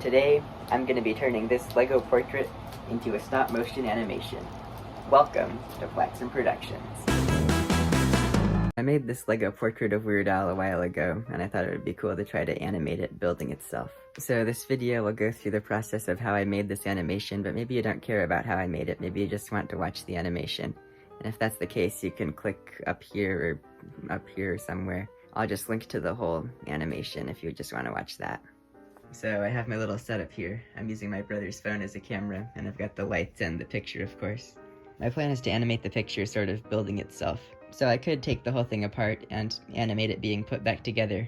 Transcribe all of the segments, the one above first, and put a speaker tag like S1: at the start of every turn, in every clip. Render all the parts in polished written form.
S1: Today, I'm going to be turning this Lego portrait into a stop-motion animation. Welcome to Flaxen Productions. I made this Lego portrait of Weird Al a while ago, and I thought it would be cool to try to animate it building itself. So this video will go through the process of how I made this animation, but maybe you don't care about how I made it, maybe you just want to watch the animation. And if that's the case, you can click up here or up here somewhere. I'll just link to the whole animation if you just want to watch that. So I have my little setup here. I'm using my brother's phone as a camera, and I've got the lights and the picture, of course. My plan is to animate the picture sort of building itself. So I could take the whole thing apart and animate it being put back together.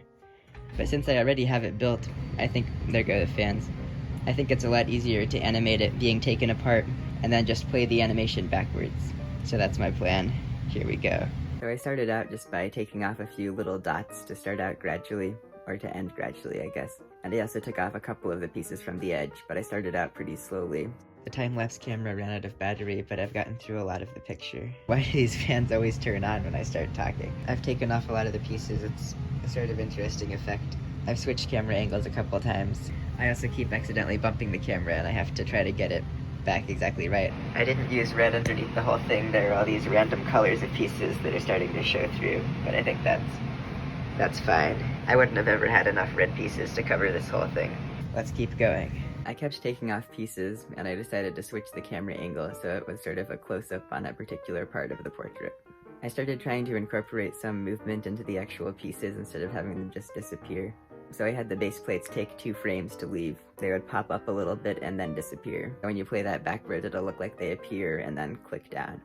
S1: But since I already have it built, I think, there go the fans. I think it's a lot easier to animate it being taken apart and then just play the animation backwards. So that's my plan. Here we go. So I started out just by taking off a few little dots to start out gradually, or to end gradually, I guess. And I also took off a couple of the pieces from the edge, but I started out pretty slowly. The time-lapse camera ran out of battery, but I've gotten through a lot of the picture. Why do these fans always turn on when I start talking? I've taken off a lot of the pieces. It's a sort of interesting effect. I've switched camera angles a couple times. I also keep accidentally bumping the camera, and I have to try to get it back exactly right. I didn't use red underneath the whole thing. There are all these random colors of pieces that are starting to show through, but I think that's fine. I wouldn't have ever had enough red pieces to cover this whole thing. Let's keep going. I kept taking off pieces, and I decided to switch the camera angle so it was sort of a close-up on a particular part of the portrait. I started trying to incorporate some movement into the actual pieces instead of having them just disappear. So I had the base plates take 2 frames to leave. They would pop up a little bit and then disappear. When you play that backwards, it'll look like they appear and then click down.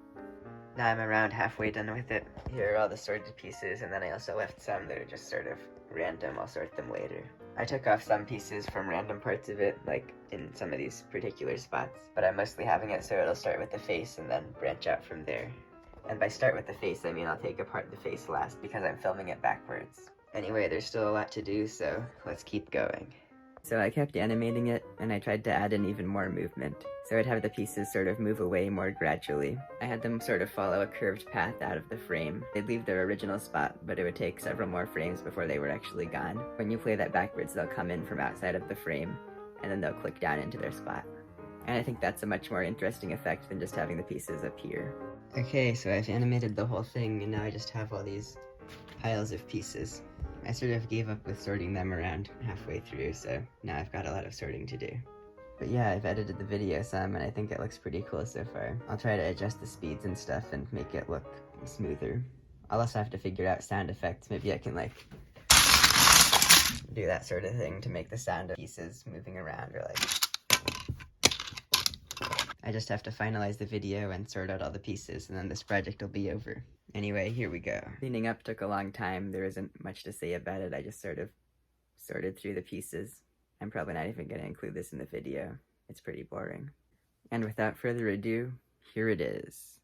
S1: Now I'm around halfway done with it. Here are all the sorted pieces, and then I also left some that are just sort of random. I'll sort them later. I took off some pieces from random parts of it, like in some of these particular spots, but I'm mostly having it so it'll start with the face and then branch out from there. And by start with the face, I mean I'll take apart the face last because I'm filming it backwards. Anyway, there's still a lot to do, so let's keep going. So I kept animating it, and I tried to add in even more movement. So I'd have the pieces sort of move away more gradually. I had them sort of follow a curved path out of the frame. They'd leave their original spot, but it would take several more frames before they were actually gone. When you play that backwards, they'll come in from outside of the frame, and then they'll click down into their spot. And I think that's a much more interesting effect than just having the pieces appear. Okay, so I've animated the whole thing, and now I just have all these piles of pieces. I sort of gave up with sorting them around halfway through, so now I've got a lot of sorting to do. But yeah, I've edited the video some, and I think it looks pretty cool so far. I'll try to adjust the speeds and stuff and make it look smoother. I'll also have to figure out sound effects. Maybe I can, like, do that sort of thing to make the sound of pieces moving around, or like... I just have to finalize the video and sort out all the pieces, and then this project will be over. Anyway, here we go. Cleaning up took a long time. There isn't much to say about it. I just sort of sorted through the pieces. I'm probably not even going to include this in the video. It's pretty boring. And without further ado, here it is.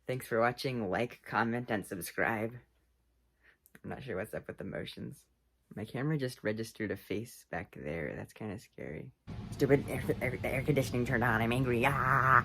S1: Thanks for watching. Like, comment, and subscribe. I'm not sure what's up with the motions. My camera just registered a face back there. That's kind of scary. Stupid air conditioning turned on. I'm angry. Ah!